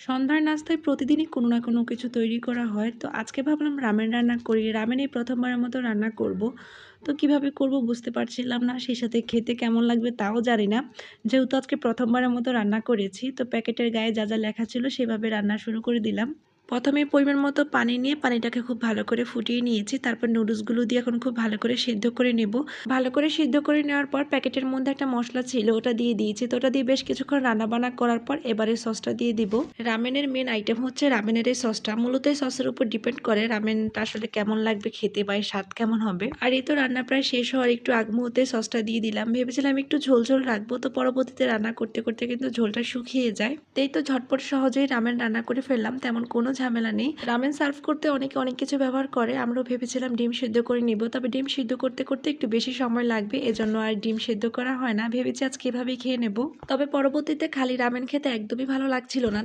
সন্ধ্যার নাস্তায় প্রতিদিনই কোনো না কোনো কিছু তৈরি করা হয়। তো আজকে ভাবলাম রামেন রান্না করি। রামেন এই প্রথমবারের মতো রান্না করব। তো কিভাবে করব বুঝতে পারছিলাম না। সেই সাথে খেতে কেমন লাগবে তাও জানি না। যেহেতু আজকে প্রথমবারের মতো রান্না করেছি, তো প্যাকেটের গায়ে যা, যা লেখা ছিল সেভাবে রান্না শুরু করে দিলাম। প্রথমে পরিমাণ মতো পানি নিয়ে পানিটাকে খুব ভালো করে ফুটিয়ে নিয়েছি। তারপর নুডলসগুলো দিয়ে এখন খুব ভালো করে সিদ্ধ করে নেব। ভালো করে সিদ্ধ করে নেওয়ার পর প্যাকেটের মধ্যে একটা মসলা ছিল ওটা দিয়ে দিয়েছি। তো ওটা দিয়ে বেশ কিছুক্ষণ রান্নাবান্না করার পর এবারে সসটা দিয়ে দিব। রামেনের মেন আইটেম হচ্ছে রামেনের এই সসটা। মূলত এই সসের উপর ডিপেন্ড করে রামেনটা আসলে কেমন লাগবে খেতে বা এর স্বাদ কেমন হবে। আর এই তো রান্না প্রায় শেষ হওয়ার একটু আগ মুহূর্তে সসটা দিয়ে দিলাম। ভেবেছিলাম একটু ঝোল ঝোল রাখবো, তো পরবর্তীতে রান্না করতে করতে কিন্তু ঝোলটা শুকিয়ে যায়। এই তো ঝটপট সহজেই রামেন রান্না করে ফেললাম, তেমন কোনো ঝামেলা নেই। রামেন সার্ভ করতে অনেকে অনেক কিছু ব্যবহার করে। আমরাও ভেবেছিলাম ডিম সিদ্ধ করে নিব, তবে ডিম সিদ্ধ করতে করতে একটু বেশি সময় লাগবে, এজন্য আর ডিম সিদ্ধ করা হয় না। ভেবেছি আজকে এভাবেই খেয়ে নেব। তবে পরবর্তীতে খালি রামেন খেতে একদমই ভালো লাগছিল না।